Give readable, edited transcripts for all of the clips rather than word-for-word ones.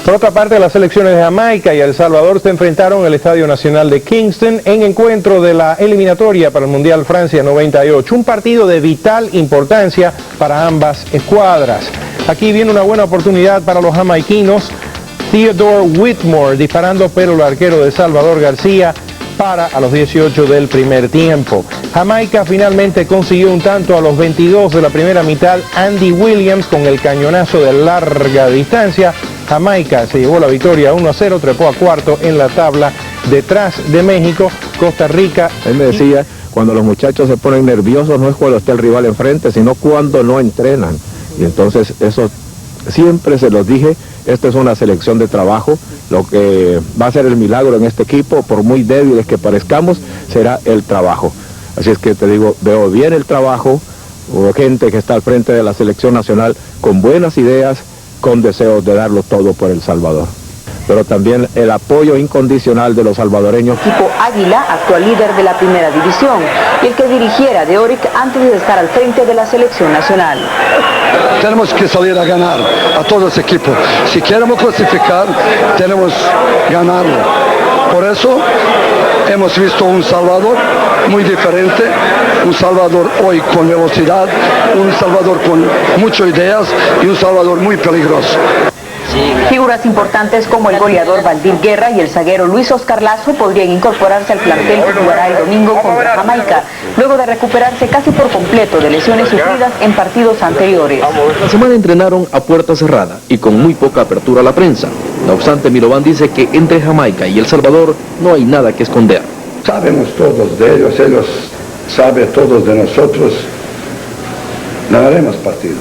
Por otra parte, las selecciones de Jamaica y El Salvador se enfrentaron en el Estadio Nacional de Kingston en encuentro de la eliminatoria para el Mundial Francia 98, un partido de vital importancia para ambas escuadras. Aquí viene una buena oportunidad para los jamaiquinos. Theodore Whitmore disparando, pero el arquero de Salvador García para a los 18 del primer tiempo. Jamaica finalmente consiguió un tanto a los 22 de la primera mitad. Andy Williams con el cañonazo de larga distancia. Jamaica se llevó la victoria 1-0, trepó a cuarto en la tabla detrás de México, Costa Rica. Él me decía, cuando los muchachos se ponen nerviosos no es cuando está el rival enfrente, sino cuando no entrenan. Y entonces eso siempre se los dije, esta es una selección de trabajo, lo que va a ser el milagro en este equipo, por muy débiles que parezcamos, será el trabajo. Así es que te digo, veo bien el trabajo, hubo gente que está al frente de la selección nacional con buenas ideas, con deseos de darlo todo por El Salvador. Pero también el apoyo incondicional de los salvadoreños. Equipo Águila, actual líder de la primera división, y el que dirigiera de Oric antes de estar al frente de la selección nacional. Tenemos que salir a ganar a todo ese equipo. Si queremos clasificar, tenemos que ganarlo. Por eso hemos visto un Salvador muy diferente, un Salvador hoy con velocidad, un Salvador con muchas ideas y un Salvador muy peligroso. Figuras importantes como el goleador Valdir Guerra y el zaguero Luis Oscar Lazo podrían incorporarse al plantel que jugará el domingo contra Jamaica, luego de recuperarse casi por completo de lesiones sufridas en partidos anteriores. La semana entrenaron a puerta cerrada y con muy poca apertura a la prensa. No obstante, Milovan dice que entre Jamaica y El Salvador no hay nada que esconder. Sabemos todos de ellos saben todos de nosotros, ganaremos partido.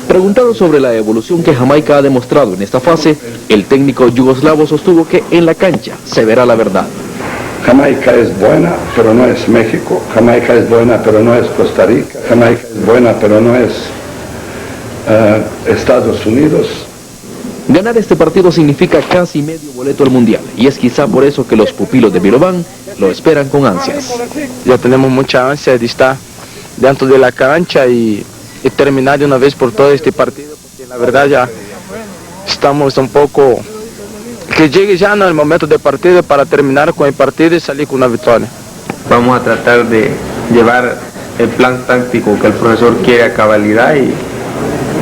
Preguntado sobre la evolución que Jamaica ha demostrado en esta fase, el técnico yugoslavo sostuvo que en la cancha se verá la verdad. Jamaica es buena, pero no es México. Jamaica es buena, pero no es Costa Rica. Jamaica es buena, pero no es Estados Unidos. Ganar este partido significa casi medio boleto al Mundial, y es quizá por eso que los pupilos de Milovan lo esperan con ansias. Ya tenemos mucha ansia de estar dentro de la cancha y terminar de una vez por todo este partido, porque la verdad ya estamos un poco, que llegue ya el momento del partido para terminar con el partido y salir con una victoria. Vamos a tratar de llevar el plan táctico que el profesor quiere a cabalidad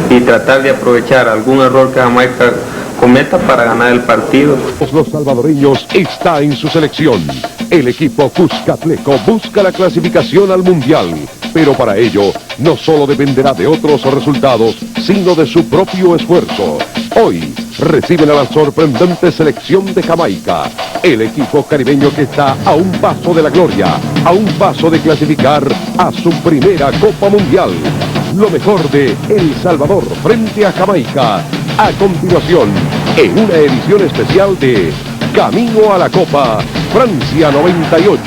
y tratar de aprovechar algún error que Jamaica cometa para ganar el partido. Los salvadoreños está en su selección. El equipo Cuscatleco busca la clasificación al Mundial, pero para ello no solo dependerá de otros resultados, sino de su propio esfuerzo. Hoy reciben a la sorprendente selección de Jamaica, el equipo caribeño que está a un paso de la gloria, a un paso de clasificar a su primera Copa Mundial. Lo mejor de El Salvador frente a Jamaica, a continuación, en una edición especial de Camino a la Copa Francia 98.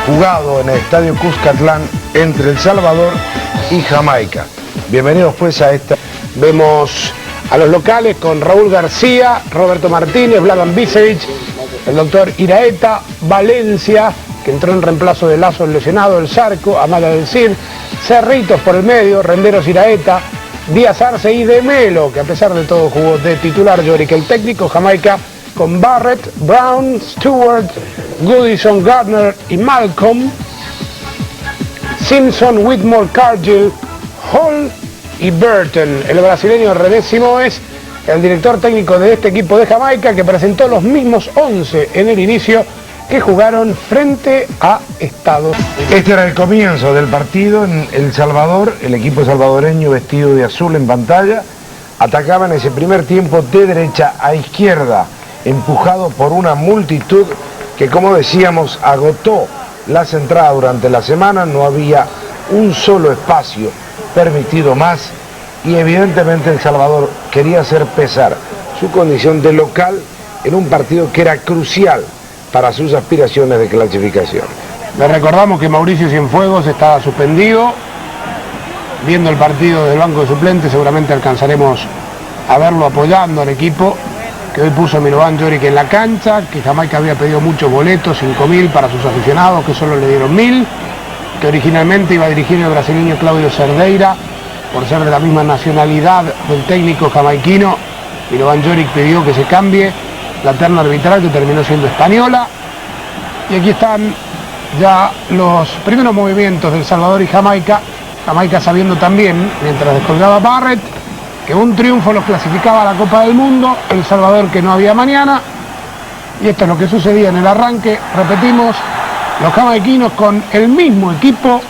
Jugado en el Estadio Cuscatlán entre El Salvador y Jamaica. Bienvenidos pues a esta. Vemos a los locales con Raúl García, Roberto Martínez, Vladan Bisevic, el doctor Iraeta, Valencia, que entró en reemplazo de Lazo, el lesionado, el Zarco, Amala del Cid, Cerritos por el medio, Renderos, Iraeta, Díaz Arce y De Melo, que a pesar de todo jugó de titular. Yorick, el técnico. Jamaica con Barrett, Brown, Stewart, Goodison, Gardner y Malcolm, Simpson, Whitmore, Cargill, Hall y Burton. El brasileño René Simões, el director técnico de este equipo de Jamaica, que presentó los mismos 11 en el inicio que jugaron frente a Estados Unidos. Este era el comienzo del partido en El Salvador. El equipo salvadoreño, vestido de azul en pantalla, atacaba en ese primer tiempo de derecha a izquierda, empujado por una multitud que, como decíamos, agotó la entradas durante la semana. No había un solo espacio permitido más y evidentemente El Salvador quería hacer pesar su condición de local en un partido que era crucial para sus aspiraciones de clasificación. Le recordamos que Mauricio Cienfuegos estaba suspendido. Viendo el partido del banco de suplentes, seguramente alcanzaremos a verlo apoyando al equipo que hoy puso Milovan Joric en la cancha, que Jamaica había pedido muchos boletos, 5.000 para sus aficionados, que solo le dieron 1.000, que originalmente iba a dirigir el brasileño Claudio Cerdeira, por ser de la misma nacionalidad del técnico jamaiquino. Milovan Joric pidió que se cambie la terna arbitral, que terminó siendo española. Y aquí están ya los primeros movimientos del Salvador y Jamaica. Jamaica sabiendo también, mientras descolgaba Barrett, que un triunfo los clasificaba a la Copa del Mundo, El Salvador que no había mañana. Y esto es lo que sucedía en el arranque. Repetimos, los jamaiquinos con el mismo equipo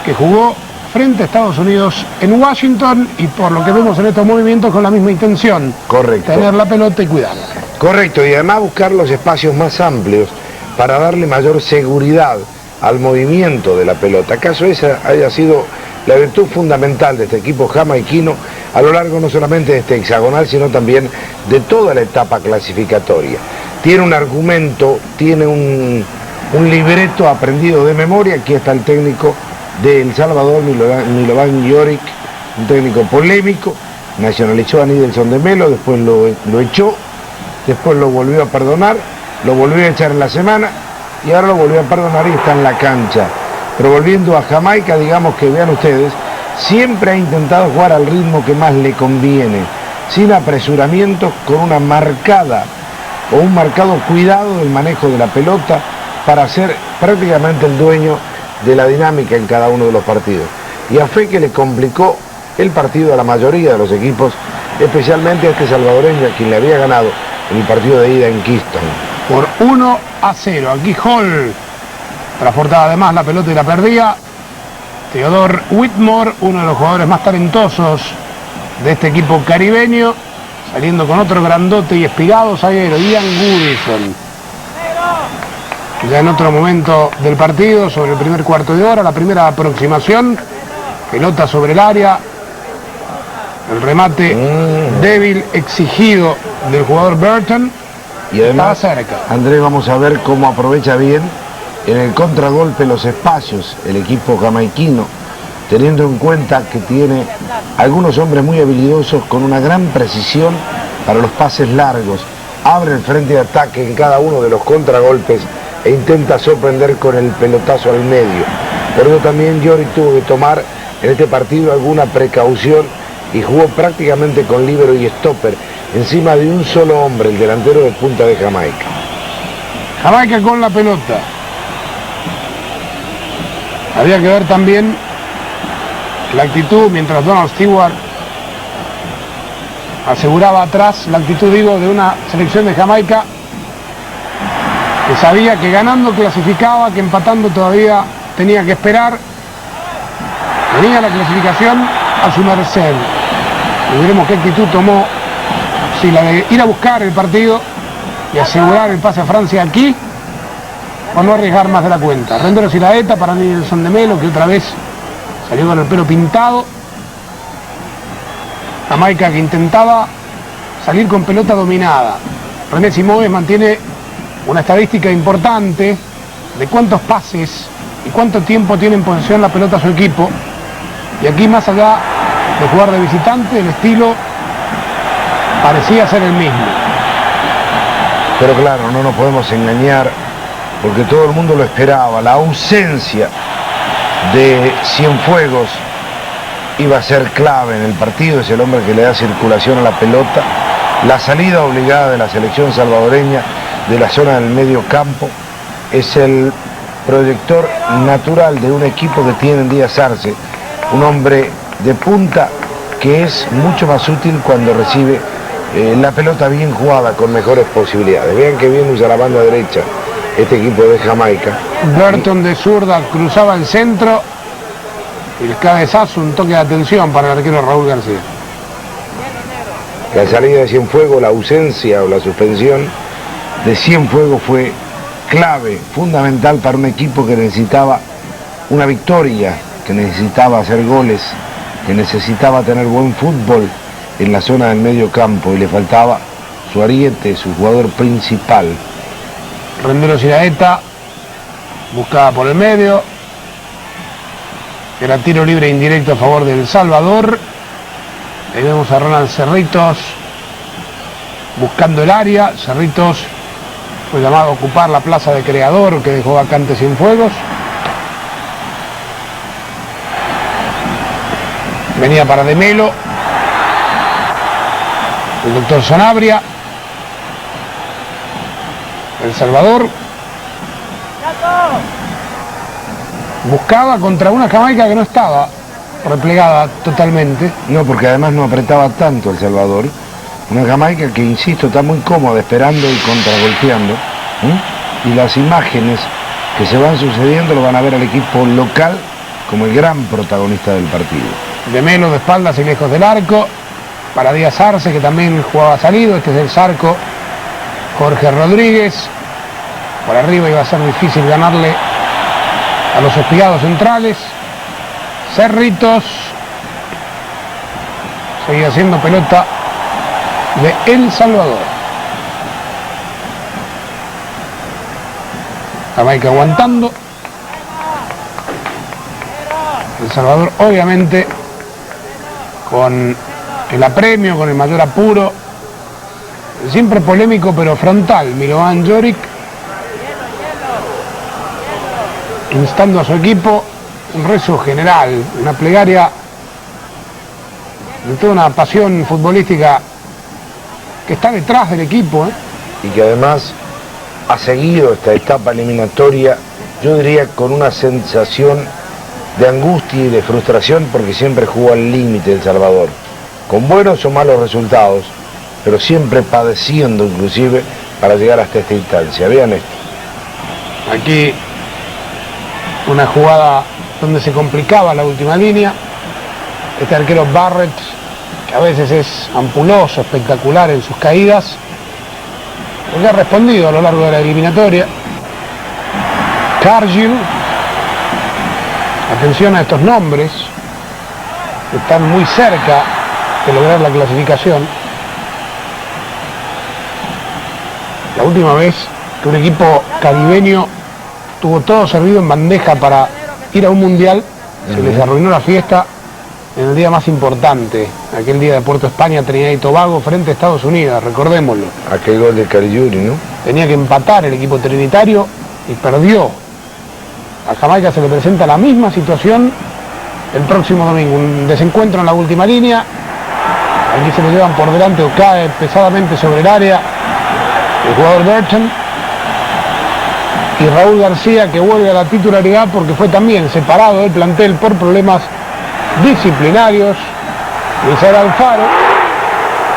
que jugó frente a Estados Unidos en Washington, y por lo que vemos en estos movimientos con la misma intención. Correcto. Tener la pelota y cuidarla. Correcto, y además buscar los espacios más amplios para darle mayor seguridad al movimiento de la pelota. ¿Acaso esa haya sido la virtud fundamental de este equipo jamaiquino a lo largo no solamente de este hexagonal, sino también de toda la etapa clasificatoria? Tiene un argumento, tiene un libreto aprendido de memoria. Aquí está el técnico de El Salvador, Milovan Joric, un técnico polémico, nacionalizó a Nidelson de Melo, después lo echó, después lo volvió a perdonar, lo volvió a echar en la semana y ahora lo volvió a perdonar y está en la cancha. Pero volviendo a Jamaica, digamos que, vean ustedes, siempre ha intentado jugar al ritmo que más le conviene, sin apresuramientos, con una marcada o un marcado cuidado del manejo de la pelota para ser prácticamente el dueño de la dinámica en cada uno de los partidos. Y a fe que le complicó el partido a la mayoría de los equipos, especialmente a este salvadoreño, a quien le había ganado en el partido de ida en Kingston. Por 1-0, aquí Hall transportaba además la pelota y la perdía. Theodore Whitmore, uno de los jugadores más talentosos de este equipo caribeño, saliendo con otro grandote y espigado zaguero, Ian Goodison. Ya en otro momento del partido, sobre el primer cuarto de hora, la primera aproximación, pelota sobre el área, el remate débil, exigido del jugador Burton. Y además, Andrés, vamos a ver cómo aprovecha bien en el contragolpe los espacios el equipo jamaiquino, teniendo en cuenta que tiene algunos hombres muy habilidosos con una gran precisión para los pases largos. Abre el frente de ataque en cada uno de los contragolpes e intenta sorprender con el pelotazo al medio. Por eso también Joric tuvo que tomar en este partido alguna precaución y jugó prácticamente con líbero y stopper encima de un solo hombre, el delantero de punta de Jamaica. Jamaica con la pelota. Había que ver también la actitud, mientras Donald Stewart aseguraba atrás, la actitud, digo, de una selección de Jamaica que sabía que ganando clasificaba, que empatando todavía tenía que esperar. Tenía la clasificación a su merced. Y veremos qué actitud tomó, si la de ir a buscar el partido y asegurar el pase a Francia aquí, o no arriesgar más de la cuenta. Rendero Siraeta para Nidelson de Melo, que otra vez salió con el pelo pintado. Jamaica que intentaba salir con pelota dominada. René Simoes mantiene una estadística importante de cuántos pases y cuánto tiempo tiene en posesión la pelota su equipo. Y aquí, más allá de jugar de visitante, el estilo parecía ser el mismo. Pero claro, no nos podemos engañar, porque todo el mundo lo esperaba. La ausencia de Cienfuegos iba a ser clave en el partido. Es el hombre que le da circulación a la pelota. La salida obligada de la selección salvadoreña de la zona del medio campo es el proyector natural de un equipo que tiene en Díaz Arce, un hombre de punta que es mucho más útil cuando recibe la pelota bien jugada, con mejores posibilidades. Vean que bien usa la banda derecha este equipo de Jamaica. Burton de zurda cruzaba el centro y el cabezazo, un toque de atención para el arquero Raúl García. La salida de Cienfuegos, la ausencia o la suspensión de Cienfuegos fue clave, fundamental para un equipo que necesitaba una victoria, que necesitaba hacer goles, que necesitaba tener buen fútbol en la zona del medio campo, y le faltaba su ariete, su jugador principal. Rendero Siraeta buscada por el medio. Era tiro libre indirecto a favor de El Salvador. Ahí vemos a Ronald Cerritos buscando el área. Cerritos fue llamado a ocupar la plaza de creador que dejó vacante Cienfuegos. Venía para De Melo. El doctor Sanabria. El Salvador buscaba contra una Jamaica que no estaba replegada totalmente. No, porque además no apretaba tanto El Salvador. Una Jamaica que, insisto, está muy cómoda esperando y contragolpeando. Y las imágenes que se van sucediendo lo van a ver al equipo local como el gran protagonista del partido. De Melo de espaldas y lejos del arco. Para Díaz Arce, que también jugaba salido. Este es el Zarco. Jorge Rodríguez. Por arriba iba a ser difícil ganarle a los espigados centrales. Cerritos. Seguía siendo pelota de El Salvador. Jamaica aguantando. El Salvador obviamente con el apremio, con el mayor apuro. Siempre polémico pero frontal. Milovan Joric instando a su equipo un rezo general, una plegaria de toda una pasión futbolística que está detrás del equipo. Y que además ha seguido esta etapa eliminatoria, yo diría, con una sensación de angustia y de frustración, porque siempre jugó al límite El Salvador, con buenos o malos resultados, pero siempre padeciendo inclusive para llegar hasta esta instancia. Vean esto. Aquí una jugada donde se complicaba la última línea. Este arquero Barrett, que a veces es ampuloso, espectacular en sus caídas, porque ha respondido a lo largo de la eliminatoria. Cargill, atención a estos nombres, que están muy cerca de lograr la clasificación. La última vez que un equipo caribeño tuvo todo servido en bandeja para ir a un mundial, se les arruinó la fiesta en el día más importante, aquel día de Puerto España, Trinidad y Tobago frente a Estados Unidos, recordémoslo. Aquel gol de Caligiuri, ¿no? Tenía que empatar el equipo trinitario y perdió. A Jamaica se le presenta la misma situación el próximo domingo, un desencuentro en la última línea. Aquí se lo llevan por delante o cae pesadamente sobre el área el jugador Burton. Y Raúl García, que vuelve a la titularidad porque fue también separado del plantel por problemas disciplinarios. Luis Alfaro,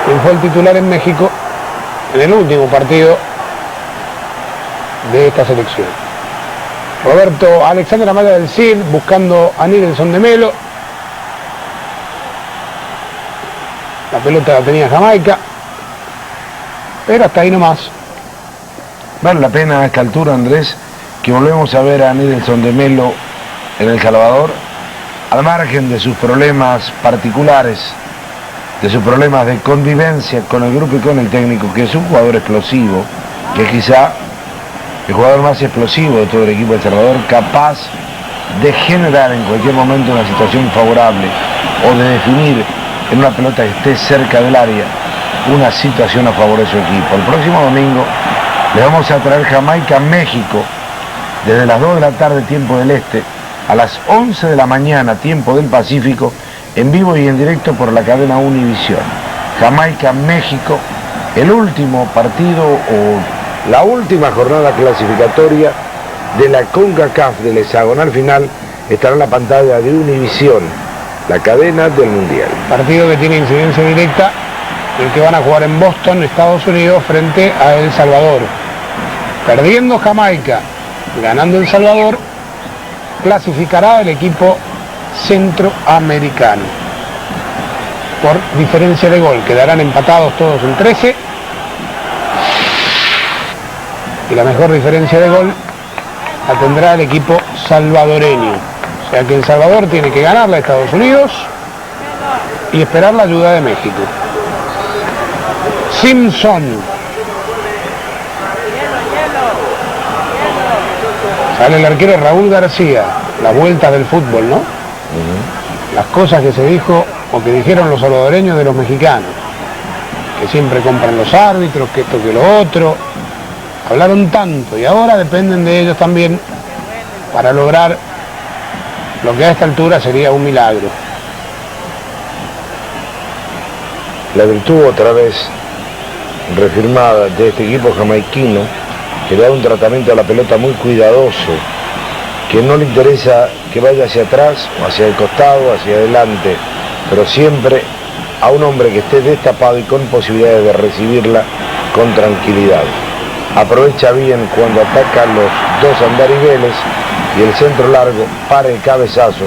quien fue el titular en México en el último partido de esta selección. Roberto Alexander Amaya del Cid buscando a Nidelson de Melo. La pelota la tenía Jamaica, pero hasta ahí nomás. Vale la pena a esta altura, Andrés, que volvemos a ver a Nidelson de Melo en El Salvador, al margen de sus problemas particulares, de sus problemas de convivencia con el grupo y con el técnico, que es un jugador explosivo, que es quizá el jugador más explosivo de todo el equipo de El Salvador, capaz de generar en cualquier momento una situación favorable o de definir en una pelota que esté cerca del área una situación a favor de su equipo. El próximo domingo le vamos a traer Jamaica-México desde las 2 de la tarde, tiempo del este, a las 11 de la mañana, tiempo del Pacífico, en vivo y en directo por la cadena Univisión. Jamaica-México, el último partido o la última jornada clasificatoria de la CONCACAF del hexagonal final, estará en la pantalla de Univisión, la cadena del Mundial. Partido que tiene incidencia directa, el que van a jugar en Boston, Estados Unidos, frente a El Salvador. Perdiendo Jamaica, ganando El Salvador, clasificará el equipo centroamericano por diferencia de gol. Quedarán empatados todos en 13 y la mejor diferencia de gol la tendrá el equipo salvadoreño. O sea que El Salvador tiene que ganarle a Estados Unidos y esperar la ayuda de México. Simpson. Sale el arquero Raúl García, la vuelta del fútbol, ¿no? Las cosas que se dijo o que dijeron los salvadoreños de los mexicanos, que siempre compran los árbitros, que esto, que lo otro. Hablaron tanto y ahora dependen de ellos también para lograr lo que a esta altura sería un milagro. La virtud otra vez reafirmada de este equipo jamaiquino, que le da un tratamiento a la pelota muy cuidadoso, que no le interesa que vaya hacia atrás o hacia el costado, hacia adelante, pero siempre a un hombre que esté destapado y con posibilidades de recibirla con tranquilidad. Aprovecha bien cuando ataca los dos andariveles y el centro largo para el cabezazo,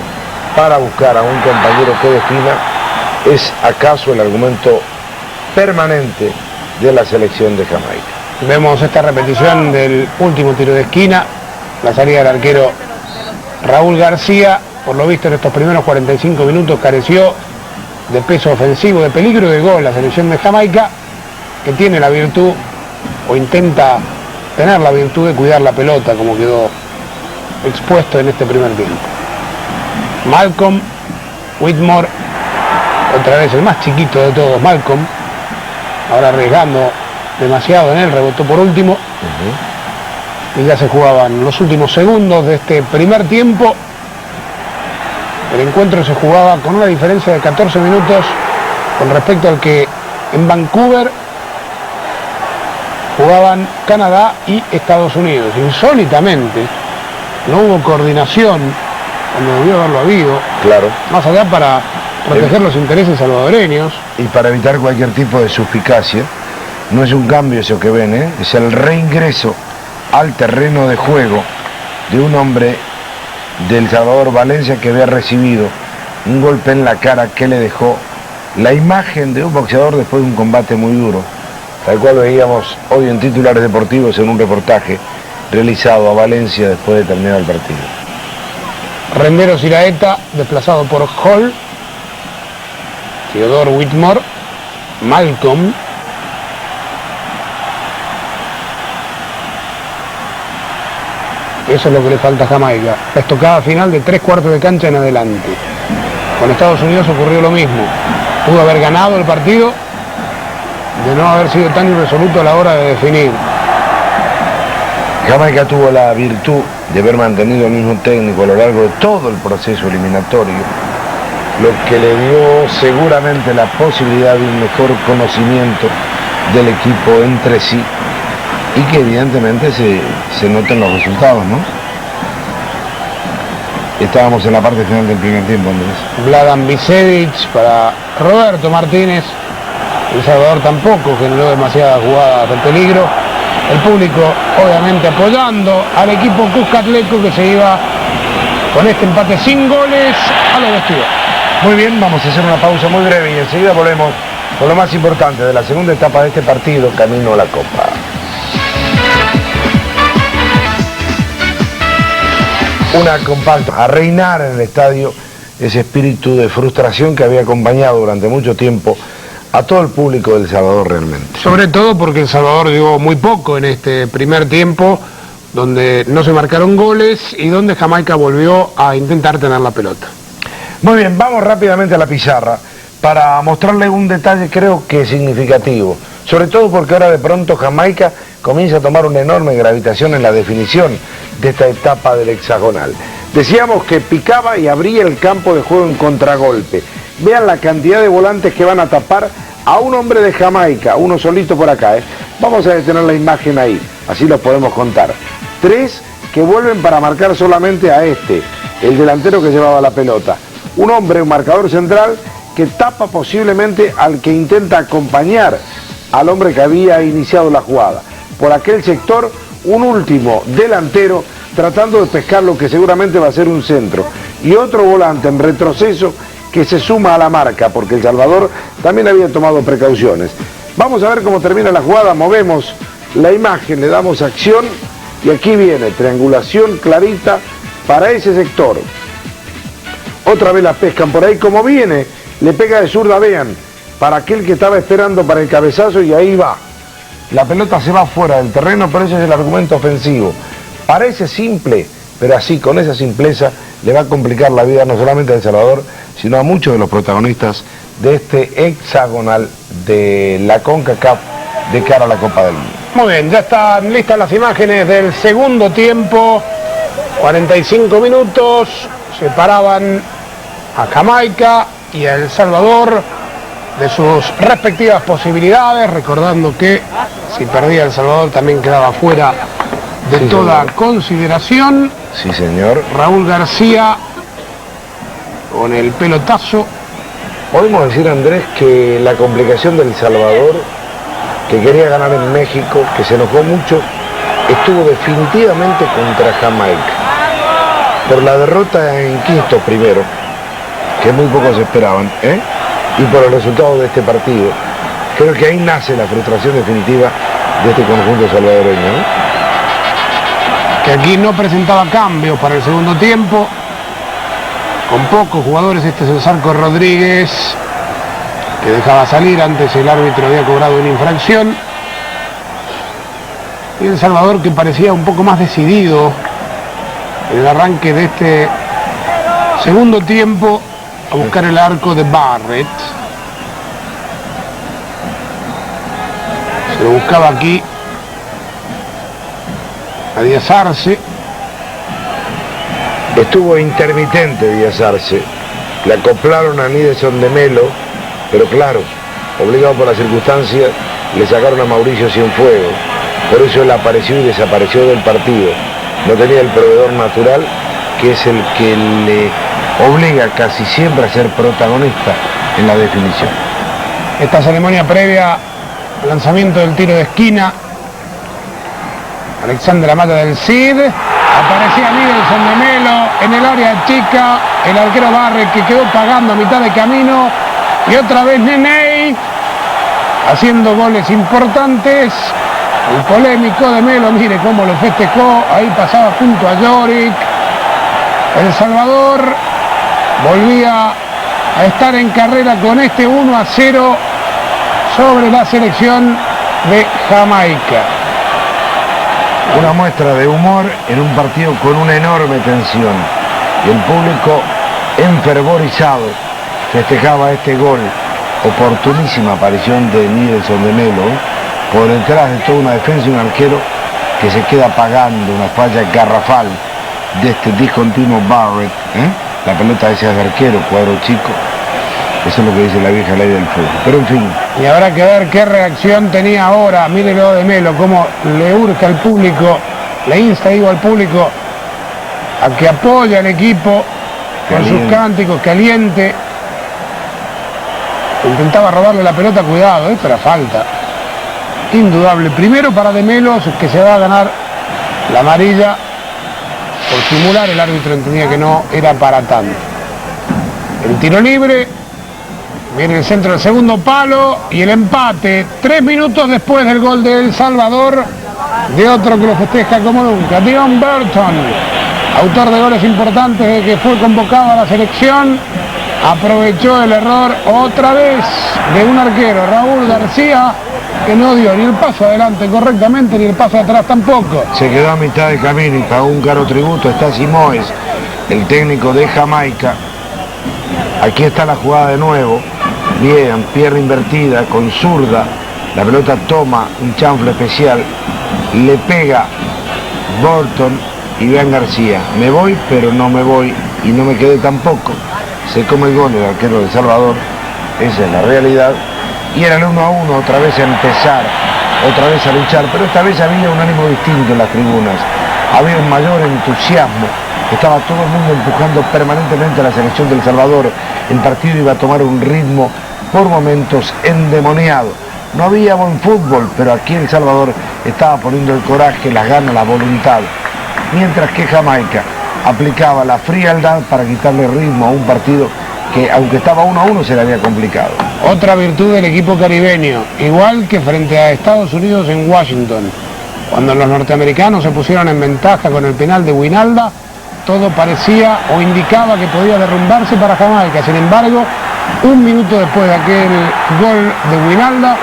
para buscar a un compañero que defina. Es acaso el argumento permanente de la selección de Jamaica. Vemos esta repetición del último tiro de esquina, la salida del arquero Raúl García. Por lo visto en estos primeros 45 minutos careció de peso ofensivo, de peligro de gol la selección de Jamaica, que tiene la virtud o intenta tener la virtud de cuidar la pelota, como quedó expuesto en este primer tiempo. Malcolm, Whitmore, otra vez el más chiquito de todos, Malcolm, ahora arriesgando demasiado en él, rebotó por último. Y ya se jugaban los últimos segundos de este primer tiempo. El encuentro se jugaba con una diferencia de 14 minutos con respecto al que en Vancouver jugaban Canadá y Estados Unidos. Insólitamente, no hubo coordinación cuando debió haberlo habido. Claro. Más allá para proteger los intereses salvadoreños. Y para evitar cualquier tipo de suspicacia, no es un cambio eso que ven, es el reingreso al terreno de juego de un hombre del Salvador Valencia que había recibido un golpe en la cara que le dejó la imagen de un boxeador después de un combate muy duro, tal cual veíamos hoy en titulares deportivos en un reportaje realizado a Valencia después de terminar el partido. Renderos Iraeta, desplazado por Hall, Theodore Whitmore, Malcolm, eso es lo que le falta a Jamaica, la estocada final de 3/4 de cancha en adelante. Con Estados Unidos ocurrió lo mismo, pudo haber ganado el partido de no haber sido tan irresoluto a la hora de definir. Jamaica tuvo la virtud de haber mantenido el mismo técnico a lo largo de todo el proceso eliminatorio, lo que le dio seguramente la posibilidad de un mejor conocimiento del equipo entre sí y que evidentemente se noten los resultados, ¿no? Estábamos en la parte final del primer tiempo, Andrés. Vladan Bisevic para Roberto Martínez. El Salvador tampoco generó demasiadas jugadas de peligro. El público obviamente apoyando al equipo Cuscatleco, que se iba con este empate sin goles a los vestidores. Muy bien, vamos a hacer una pausa muy breve y enseguida volvemos con lo más importante de la segunda etapa de este partido, camino a la Copa. Una compacta, a reinar en el estadio ese espíritu de frustración que había acompañado durante mucho tiempo a todo el público del Salvador realmente. Sobre todo porque El Salvador llegó muy poco en este primer tiempo, donde no se marcaron goles y donde Jamaica volvió a intentar tener la pelota. Muy bien, vamos rápidamente a la pizarra para mostrarle un detalle creo que significativo, sobre todo porque ahora de pronto Jamaica comienza a tomar una enorme gravitación en la definición de esta etapa del hexagonal. Decíamos que picaba y abría el campo de juego en contragolpe. Vean la cantidad de volantes que van a tapar a un hombre de Jamaica, uno solito por acá. Vamos a detener la imagen ahí, así los podemos contar. 3 que vuelven para marcar solamente a este, el delantero que llevaba la pelota. Un hombre, un marcador central, que tapa posiblemente al que intenta acompañar al hombre que había iniciado la jugada. Por aquel sector, un último delantero tratando de pescar lo que seguramente va a ser un centro. Y otro volante en retroceso que se suma a la marca, porque El Salvador también había tomado precauciones. Vamos a ver cómo termina la jugada, movemos la imagen, le damos acción y aquí viene, triangulación clarita para ese sector. Otra vez la pescan por ahí, como viene, le pega de zurda, vean, para aquel que estaba esperando para el cabezazo y ahí va. La pelota se va fuera del terreno, pero ese es el argumento ofensivo. Parece simple, pero así, con esa simpleza, le va a complicar la vida no solamente a El Salvador, sino a muchos de los protagonistas de este hexagonal de la CONCACAF de cara a la Copa del Mundo. Muy bien, ya están listas las imágenes del segundo tiempo. 45 minutos, separaban a Jamaica y a El Salvador de sus respectivas posibilidades, recordando que si perdía El Salvador también quedaba fuera de toda consideración. Sí, señor. Raúl García con el pelotazo. Podemos decir, Andrés, que la complicación del Salvador, que quería ganar en México, que se enojó mucho, estuvo definitivamente contra Jamaica. Por la derrota en Kingston primero, que muy pocos esperaban, y por el resultado de este partido. Creo que ahí nace la frustración definitiva de este conjunto salvadoreño, que aquí no presentaba cambios para el segundo tiempo, con pocos jugadores. Este es el Zarco Rodríguez, que dejaba salir, antes el árbitro había cobrado una infracción, y El Salvador, que parecía un poco más decidido en el arranque de este segundo tiempo a buscar el arco de Barrett. Se lo buscaba aquí a Díaz Arce. Estuvo intermitente Díaz Arce, le acoplaron a Nidelson de Melo, pero claro, obligado por las circunstancias, le sacaron a Mauricio Cienfuegos, por eso él apareció y desapareció del partido. No tenía el proveedor natural, que es el que le obliga casi siempre a ser protagonista en la definición. Esta ceremonia previa al lanzamiento del tiro de esquina, Alexandra Mata del Cid, aparecía Nidelson de Melo en el área chica, el arquero Barrett, que quedó pagando a mitad de camino, y otra vez Neney haciendo goles importantes. El polémico de Melo, mire cómo lo festejó, ahí pasaba junto a Yorick. El Salvador volvía a estar en carrera con este 1-0 sobre la selección de Jamaica. Una muestra de humor en un partido con una enorme tensión, y el público enfervorizado festejaba este gol. Oportunísima aparición de Nidelson de Melo, por detrás de toda una defensa y un arquero que se queda pagando una falla garrafal de este discontinuo Barrett. La pelota decía de arquero, cuadro chico. Eso es lo que dice la vieja ley del fútbol. Pero en fin. Y habrá que ver qué reacción tenía ahora. Mírenlo de Melo, cómo le urge al público, le insta, al público a que apoye al equipo con sus cánticos, caliente. Intentaba robarle la pelota, cuidado, esto era falta. Indudable. Primero para De Melo, que se va a ganar la amarilla por simular. El árbitro entendía que no era para tanto. El tiro libre, viene el centro del segundo palo y el empate 3 minutos después del gol de El Salvador, de otro que lo festeja como nunca, Dion Burton, autor de goles importantes desde que fue convocado a la selección. Aprovechó el error otra vez de un arquero, Raúl García, que no dio ni el paso adelante correctamente ni el paso atrás tampoco. Se quedó a mitad de camino y pagó un caro tributo. Está Simoes, el técnico de Jamaica. Aquí está la jugada de nuevo. Bien, pierna invertida con zurda. La pelota toma un chanfle especial. Le pega Burton y vean García. Me voy, pero no me voy y no me quedé tampoco. Se come el gol del arquero de Salvador. Esa es la realidad. Y era el 1-1, otra vez a empezar, otra vez a luchar, pero esta vez había un ánimo distinto en las tribunas, había un mayor entusiasmo, estaba todo el mundo empujando permanentemente a la selección de El Salvador. El partido iba a tomar un ritmo por momentos endemoniado. No había buen fútbol, pero aquí El Salvador estaba poniendo el coraje, las ganas, la voluntad, mientras que Jamaica aplicaba la frialdad para quitarle ritmo a un partido que, aunque estaba 1-1, se le había complicado. Otra virtud del equipo caribeño, igual que frente a Estados Unidos en Washington. Cuando los norteamericanos se pusieron en ventaja con el penal de Winalda, todo parecía o indicaba que podía derrumbarse para Jamaica. Sin embargo, un minuto después de aquel gol de Winalda,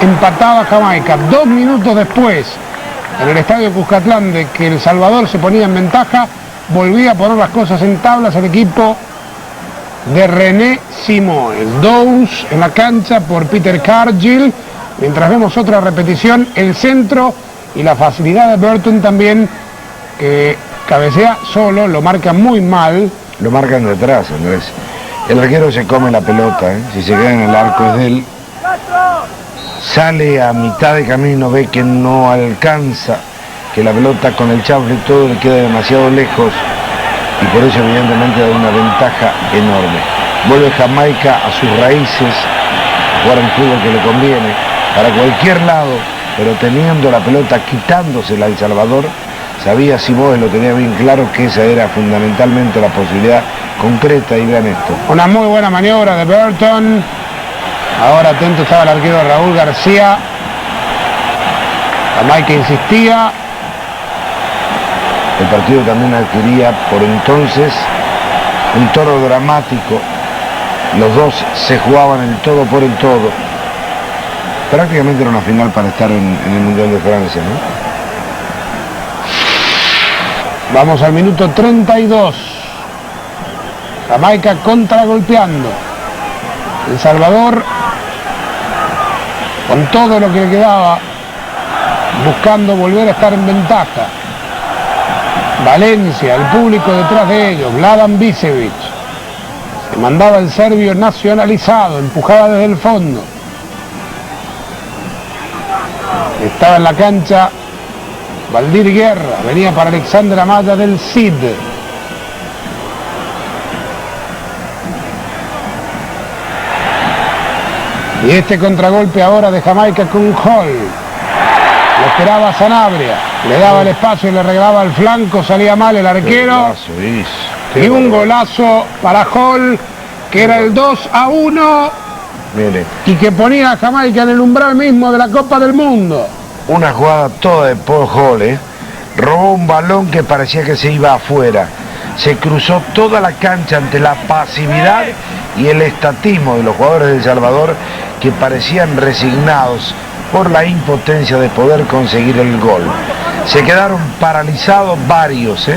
empataba Jamaica. 2 minutos después, en el estadio Cuscatlán, de que El Salvador se ponía en ventaja, volvía a poner las cosas en tablas el equipo de René Simoes. Downs en la cancha por Peter Cargill, mientras vemos otra repetición, el centro y la facilidad de Burton también, que cabecea solo, lo marca muy mal. Lo marcan detrás, Andrés. El arquero se come la pelota, si se queda en el arco es de él. Sale a mitad de camino, ve que no alcanza, que la pelota con el chanfle y todo le queda demasiado lejos, y por eso evidentemente da una ventaja enorme. Vuelve Jamaica a sus raíces, a jugar un fútbol que le conviene, para cualquier lado, pero teniendo la pelota, quitándosela a El Salvador. Sabía Simoes, lo tenía bien claro, que esa era fundamentalmente la posibilidad concreta, y vean esto. Una muy buena maniobra de Burton. Ahora atento estaba el arquero Raúl García. Jamaica insistía. El partido también adquiría por entonces un tono dramático. Los dos se jugaban el todo por el todo. Prácticamente era una final para estar en el Mundial de Francia, ¿no? Vamos al minuto 32. Jamaica contragolpeando. El Salvador, con todo lo que le quedaba, buscando volver a estar en ventaja. Valencia, el público detrás de ellos, Vladan Bisevic. Se mandaba el serbio nacionalizado, empujaba desde el fondo. Estaba en la cancha Valdir Guerra, venía para Alexander Amaya del CID. Y este contragolpe ahora de Jamaica con Hall. Lo esperaba Sanabria, le daba el espacio y le regalaba al flanco, salía mal el arquero. Y un golazo para Hall, que era el 2-1. Mire. Y que ponía a Jamaica en el umbral mismo de la Copa del Mundo. Una jugada toda de Paul Hall, robó un balón que parecía que se iba afuera. Se cruzó toda la cancha ante la pasividad y el estatismo de los jugadores de El Salvador, que parecían resignados por la impotencia de poder conseguir el gol. Se quedaron paralizados varios,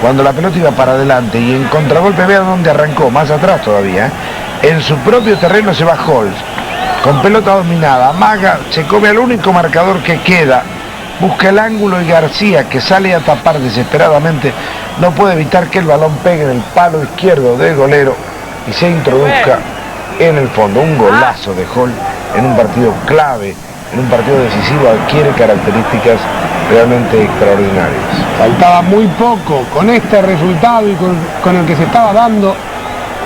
cuando la pelota iba para adelante, y en contragolpe, vean dónde arrancó, más atrás todavía, en su propio terreno se va Hall, con pelota dominada, amaga, se come al único marcador que queda, busca el ángulo, y García, que sale a tapar desesperadamente, no puede evitar que el balón pegue en el palo izquierdo del golero y se introduzca en el fondo. Un golazo de Hall en un partido clave, en un partido decisivo, adquiere características realmente extraordinarias. Faltaba muy poco. Con este resultado y con el que se estaba dando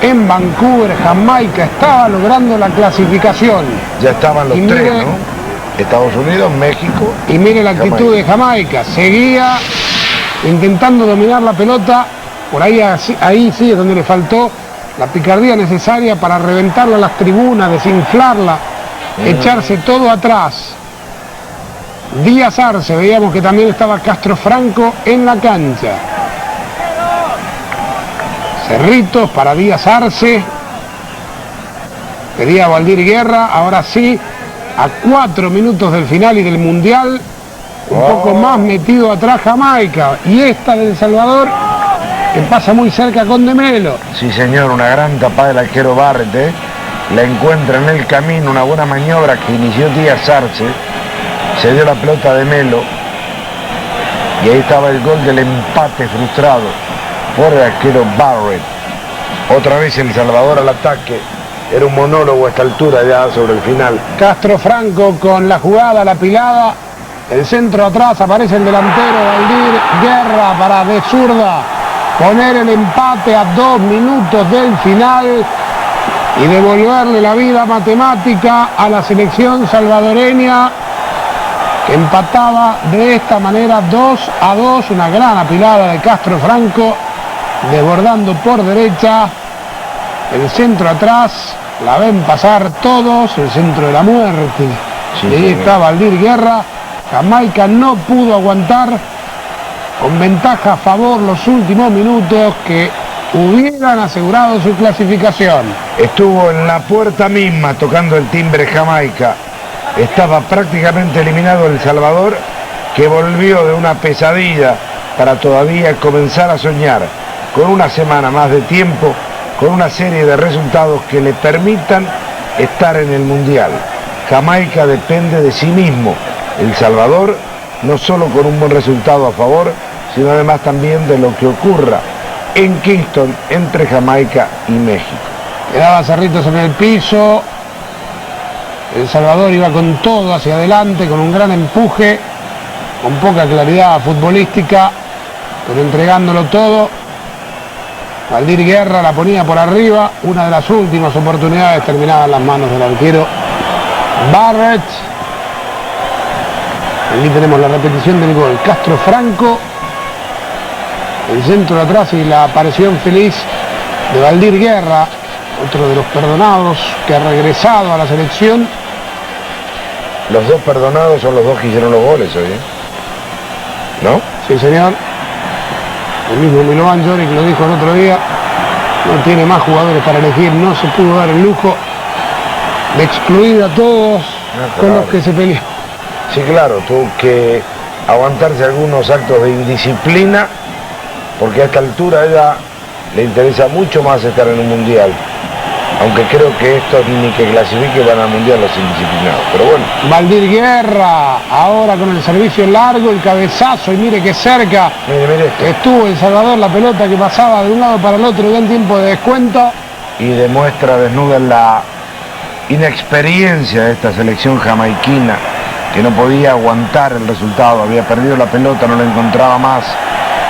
en Vancouver, Jamaica estaba logrando la clasificación. Ya estaban los tres, ¿no? Estados Unidos, México. Y mire la actitud de Jamaica. Seguía intentando dominar la pelota. Por ahí sí es donde le faltó la picardía necesaria para reventarla a las tribunas, desinflarla, echarse todo atrás. Díaz Arce, veíamos que también estaba Castro Franco en la cancha. Cerritos para Díaz Arce. Pedía Valdir Guerra, ahora sí, a 4 minutos del final y del Mundial, un poco más metido atrás Jamaica. Y esta de El Salvador, que pasa muy cerca con De Melo. Sí, señor, una gran tapada del arquero Barrett, la encuentra en el camino, una buena maniobra que inició Díaz Arce, se dio la pelota a De Melo, y ahí estaba el gol del empate frustrado por el arquero Barrett. Otra vez El Salvador al ataque, era un monólogo a esta altura ya sobre el final. Castro Franco con la jugada, la pilada, el centro atrás, aparece el delantero Valdir Guerra para de zurda poner el empate a 2 minutos del final y devolverle la vida matemática a la selección salvadoreña, que empataba de esta manera 2-2, una gran apilada de Castro Franco, desbordando por derecha, el centro atrás, la ven pasar todos, el centro de la muerte, sí, y ahí está Valdir Guerra. Jamaica no pudo aguantar, con ventaja a favor los últimos minutos que hubieran asegurado su clasificación. Estuvo en la puerta misma tocando el timbre Jamaica. Estaba prácticamente eliminado El Salvador, que volvió de una pesadilla para todavía comenzar a soñar con una semana más de tiempo, con una serie de resultados que le permitan estar en el Mundial. Jamaica depende de sí mismo. El Salvador, no solo con un buen resultado a favor, sino además también de lo que ocurra en Kingston entre Jamaica y México. Quedaba Cerritos en el piso. El Salvador iba con todo hacia adelante, con un gran empuje, con poca claridad futbolística, pero entregándolo todo. Valdir Guerra la ponía por arriba, una de las últimas oportunidades terminaba en las manos del arquero Barrett. Aquí tenemos la repetición del gol. Castro Franco, el centro de atrás y la aparición feliz de Valdir Guerra, otro de los perdonados que ha regresado a la selección. Los dos perdonados son los dos que hicieron los goles hoy, ¿eh? ¿No? Sí, señor. El mismo Milovan Joric lo dijo el otro día. No tiene más jugadores para elegir. No se pudo dar el lujo de excluir a todos con los que se peleó. Sí, claro, tuvo que aguantarse algunos actos de indisciplina, porque a esta altura a ella le interesa mucho más estar en un mundial. Aunque creo que estos ni que clasifique van al mundial los indisciplinados, pero bueno. Valdir Guerra, ahora con el servicio largo, el cabezazo, y mire que cerca mire estuvo El Salvador, la pelota que pasaba de un lado para el otro ya en tiempo de descuento. Y demuestra desnuda la inexperiencia de esta selección jamaiquina, que no podía aguantar el resultado, había perdido la pelota, no la encontraba más.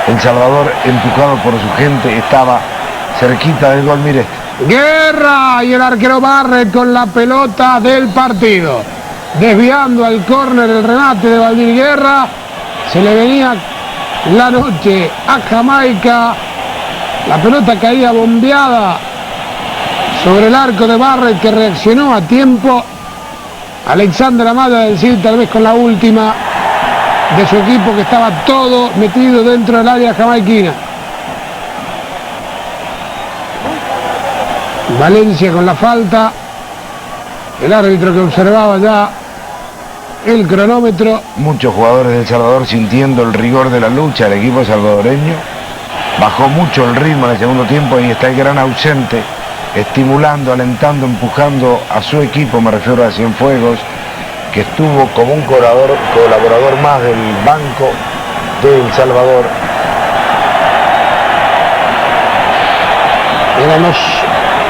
El Salvador, empujado por su gente, estaba cerquita del gol, mire. Guerra y el arquero Barrett con la pelota del partido, desviando al córner el remate de Valdir Guerra. Se le venía la noche a Jamaica, la pelota caía bombeada sobre el arco de Barrett, que reaccionó a tiempo. Alexander Amaya del Cid, tal vez con la última de su equipo, que estaba todo metido dentro del área jamaiquina. Valencia con la falta, el árbitro que observaba ya el cronómetro. Muchos jugadores de El Salvador sintiendo el rigor de la lucha, el equipo salvadoreño bajó mucho el ritmo en el segundo tiempo, y está el gran ausente, estimulando, alentando, empujando a su equipo, me refiero a Cienfuegos, que estuvo como un colaborador más del banco de El Salvador. Eran los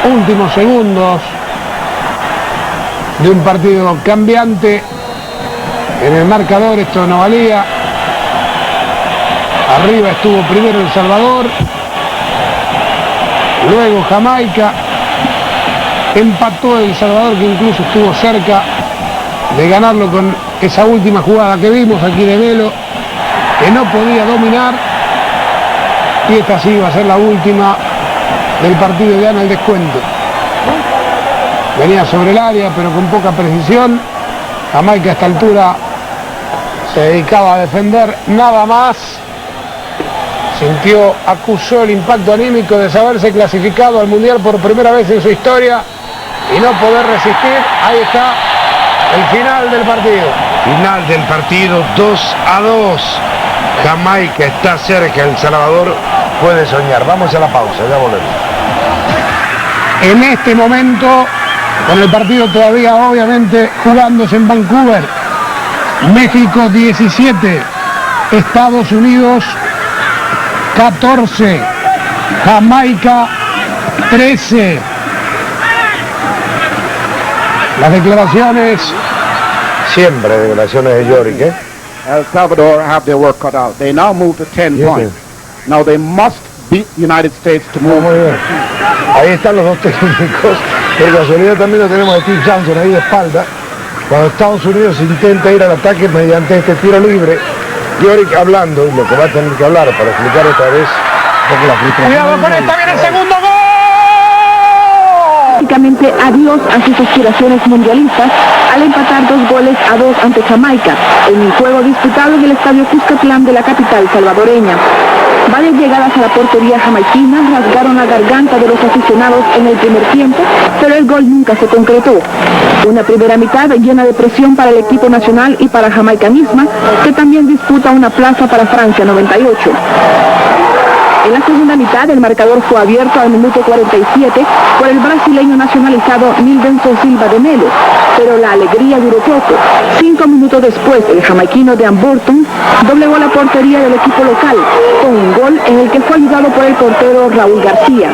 últimos segundos de un partido cambiante en el marcador. Esto no valía. Arriba estuvo primero El Salvador, luego Jamaica, empató El Salvador, que incluso estuvo cerca de ganarlo con esa última jugada que vimos aquí de Melo, que no podía dominar, y esta sí va a ser la última del partido ya en el descuento. Venía sobre el área, pero con poca precisión. Jamaica a esta altura se dedicaba a defender nada más. Acusó el impacto anímico de saberse clasificado al Mundial por primera vez en su historia y no poder resistir. Ahí está el final del partido. Final del partido, 2-2. Jamaica está cerca, El Salvador puede soñar. Vamos a la pausa, ya volvemos. En este momento, con el partido todavía obviamente jugándose en Vancouver, México 17, Estados Unidos 14, Jamaica 13. Las declaraciones, siempre declaraciones de Joric, ¿eh? El Salvador have their work cut out. They now move to 10 points. Now they must beat the United States to move. Muy bien. Ahí están los dos técnicos. Por casualidad también lo tenemos a Steve Johnson ahí de espalda. Cuando Estados Unidos intenta ir al ataque mediante este tiro libre, Joric hablando, y lo que va a tener que hablar para explicar otra vez un poco la frustración. Cuidado con esta, viene el segundo gol. Prácticamente adiós a sus aspiraciones mundialistas al empatar 2-2 ante Jamaica en un juego disputado en el estadio Cuscatlán de la capital salvadoreña. Varias llegadas a la portería jamaiquina rasgaron la garganta de los aficionados en el primer tiempo, pero el gol nunca se concretó. Una primera mitad llena de presión para el equipo nacional y para Jamaica misma, que también disputa una plaza para Francia 98. En la segunda mitad el marcador fue abierto al minuto 47 por el brasileño nacionalizado Nildenson Silva de Melo, pero la alegría duró poco. 5 minutos después, el jamaiquino de Amburton doblegó la portería del equipo local con un gol en el que fue ayudado por el portero Raúl García.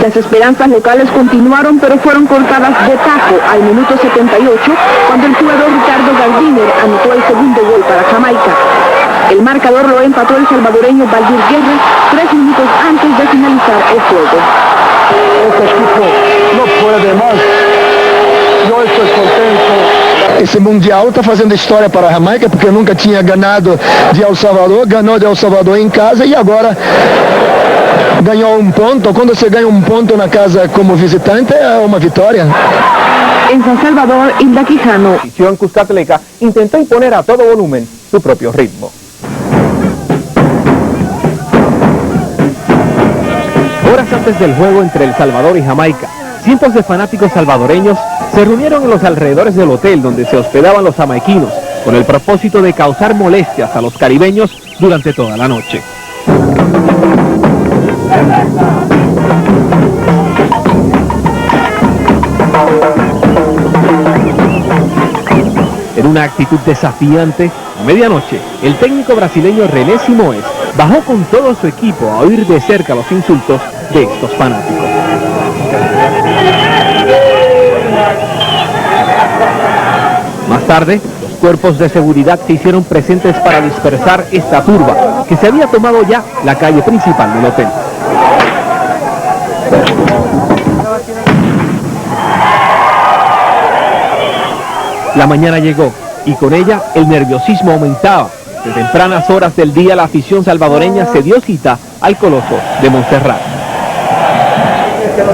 Las esperanzas locales continuaron, pero fueron cortadas de tajo al minuto 78 cuando el jugador Ricardo Gardiner anotó el segundo gol para Jamaica. El marcador lo empató el salvadoreño Valdir Guerra 3 minutos antes de finalizar el juego. Este equipo no puede más. Yo estoy contento. Esse Mundial está fazendo história para a Jamaica, porque nunca tinha ganado de El Salvador, ganhou de El Salvador em casa e agora ganhou um ponto. Quando você ganha um ponto na casa como visitante, é uma vitória. En San Salvador, Hilda Quijano. La afición cuscatleca intentó imponer a todo volumen su propio ritmo. Horas antes del juego entre El Salvador y Jamaica, cientos de fanáticos salvadoreños se reunieron en los alrededores del hotel donde se hospedaban los jamaiquinos, con el propósito de causar molestias a los caribeños durante toda la noche. En una actitud desafiante, a medianoche, el técnico brasileño René Simões bajó con todo su equipo a oír de cerca los insultos de estos fanáticos. Más tarde, los cuerpos de seguridad se hicieron presentes para dispersar esta turba, que se había tomado ya la calle principal del hotel. La mañana llegó y con ella el nerviosismo aumentaba. De tempranas horas del día la afición salvadoreña se dio cita al Coloso de Montserrat.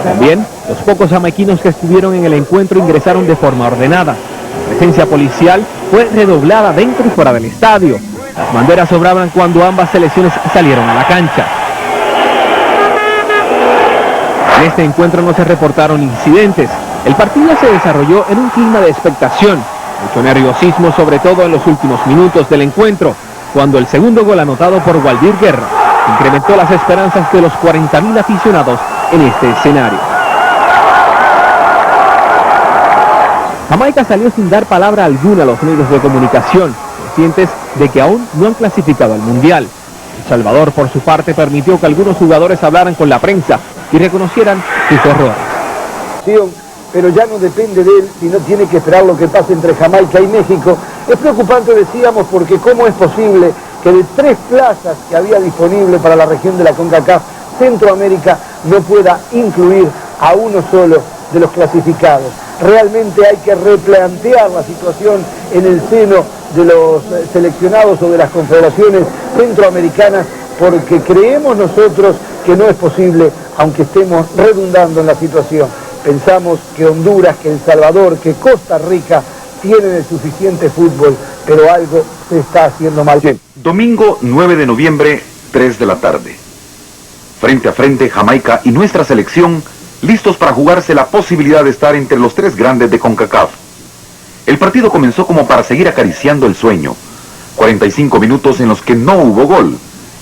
También los pocos jamaiquinos que estuvieron en el encuentro ingresaron de forma ordenada. La presencia policial fue redoblada dentro y fuera del estadio. Las banderas sobraban cuando ambas selecciones salieron a la cancha. En este encuentro no se reportaron incidentes. El partido se desarrolló en un clima de expectación, mucho nerviosismo, sobre todo en los últimos minutos del encuentro, cuando el segundo gol anotado por Valdir Guerra incrementó las esperanzas de los 40.000 aficionados en este escenario. Jamaica salió sin dar palabra alguna a los medios de comunicación, conscientes de que aún no han clasificado al Mundial. El Salvador, por su parte, permitió que algunos jugadores hablaran con la prensa y reconocieran sus errores. Pero ya no depende de él, sino tiene que esperar lo que pase entre Jamaica y México. Es preocupante, decíamos, porque cómo es posible que de 3 plazas que había disponible para la región de la CONCACAF, Centroamérica no pueda incluir a uno solo de los clasificados. Realmente hay que replantear la situación en el seno de los seleccionados o de las confederaciones centroamericanas, porque creemos nosotros que no es posible, aunque estemos redundando en la situación. Pensamos que Honduras, que El Salvador, que Costa Rica tienen el suficiente fútbol, pero algo se está haciendo mal. Domingo 9 de noviembre, 3 de la tarde. Frente a frente, Jamaica y nuestra selección, listos para jugarse la posibilidad de estar entre los 3 grandes de CONCACAF. El partido comenzó como para seguir acariciando el sueño. 45 minutos en los que no hubo gol.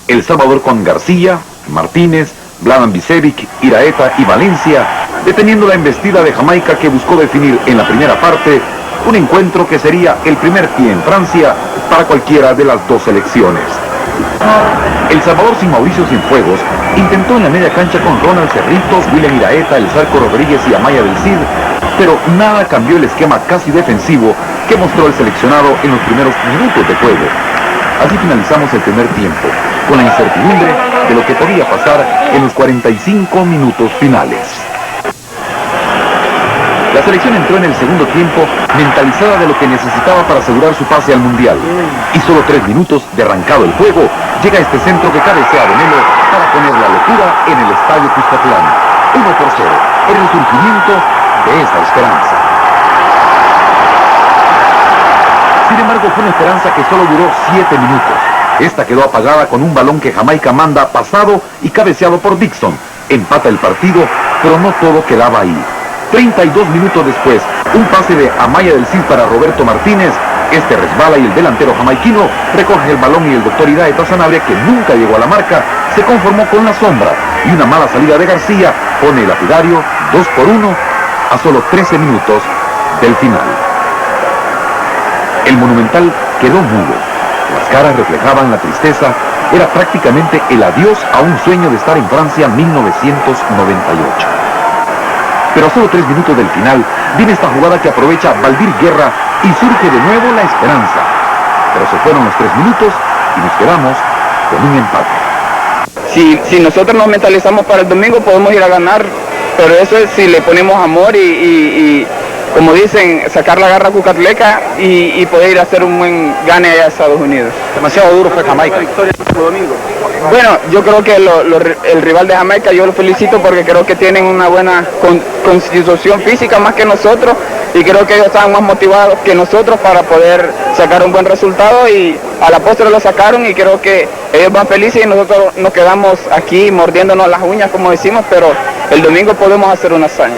El Salvador con García, Martínez, Vladan Bisevic, Iraeta y Valencia, deteniendo la embestida de Jamaica, que buscó definir en la primera parte un encuentro que sería el primer pie en Francia para cualquiera de las dos selecciones. El Salvador, sin Mauricio Cienfuegos, intentó en la media cancha con Ronald Cerritos, William Iraeta, El Zarco Rodríguez y Amaya del Cid, pero nada cambió el esquema casi defensivo que mostró el seleccionado en los primeros minutos de juego. Así finalizamos el primer tiempo, con la incertidumbre de lo que podía pasar en los 45 minutos finales. La selección entró en el segundo tiempo mentalizada de lo que necesitaba para asegurar su pase al Mundial. Y solo 3 minutos de arrancado el juego, llega este centro que cabecea de Melo para poner la locura en el estadio Cuscatlán. 1-0, el resurgimiento de esa esperanza. Sin embargo, fue una esperanza que solo duró 7 minutos. Esta quedó apagada con un balón que Jamaica manda pasado y cabeceado por Dixon. Empata el partido, pero no todo quedaba ahí. 32 minutos después, un pase de Amaya del Cid para Roberto Martínez. Este resbala y el delantero jamaiquino recoge el balón y el doctor Iraeta Sanabria, que nunca llegó a la marca, se conformó con la sombra. Y una mala salida de García pone el lapidario 2-1 a solo 13 minutos del final. El Monumental quedó mudo. Las caras reflejaban la tristeza. Era prácticamente el adiós a un sueño de estar en Francia 1998. Pero a solo 3 minutos del final viene esta jugada que aprovecha Valdir Guerra y surge de nuevo la esperanza. Pero se fueron los 3 minutos y nos quedamos con un empate. Si nosotros nos mentalizamos para el domingo podemos ir a ganar, pero eso es si le ponemos amor y como dicen, sacar la garra cucatleca y poder ir a hacer un buen gane allá a Estados Unidos. Demasiado duro fue Jamaica. Bueno, yo creo que el rival de Jamaica, yo lo felicito porque creo que tienen una buena constitución física más que nosotros y creo que ellos están más motivados que nosotros para poder sacar un buen resultado y a la postre lo sacaron y creo que ellos van felices y nosotros nos quedamos aquí mordiéndonos las uñas como decimos, pero el domingo podemos hacer una hazaña.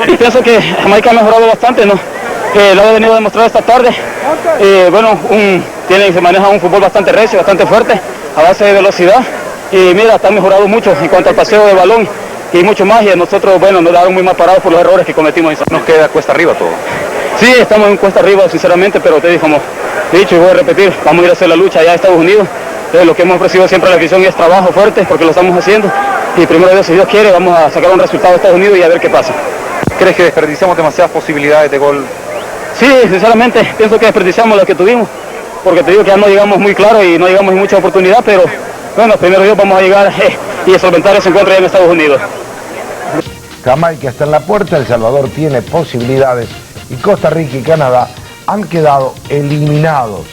Y pienso que Jamaica ha mejorado bastante, ¿no? Lo ha venido a demostrar esta tarde. Bueno, se maneja un fútbol bastante recio, bastante fuerte, a base de velocidad. Y mira, está mejorado mucho en cuanto al paseo de balón y mucho más. Y a nosotros, bueno, nos quedaron muy mal parados por los errores que cometimos. Nos queda cuesta arriba todo. Sí, estamos en cuesta arriba, sinceramente, pero te digo, como he dicho y voy a repetir, vamos a ir a hacer la lucha allá a Estados Unidos. Lo que hemos ofrecido siempre a la afición es trabajo fuerte, porque lo estamos haciendo. Y primero Dios, si Dios quiere, vamos a sacar un resultado de Estados Unidos y a ver qué pasa. ¿Crees que desperdiciamos demasiadas posibilidades de gol? Sí, sinceramente, pienso que desperdiciamos las que tuvimos, porque te digo que ya no llegamos muy claro y no llegamos en mucha oportunidad, pero bueno, primero Dios vamos a llegar y a solventar ese encuentro allá en Estados Unidos. Jamaica está en la puerta, El Salvador tiene posibilidades y Costa Rica y Canadá han quedado eliminados.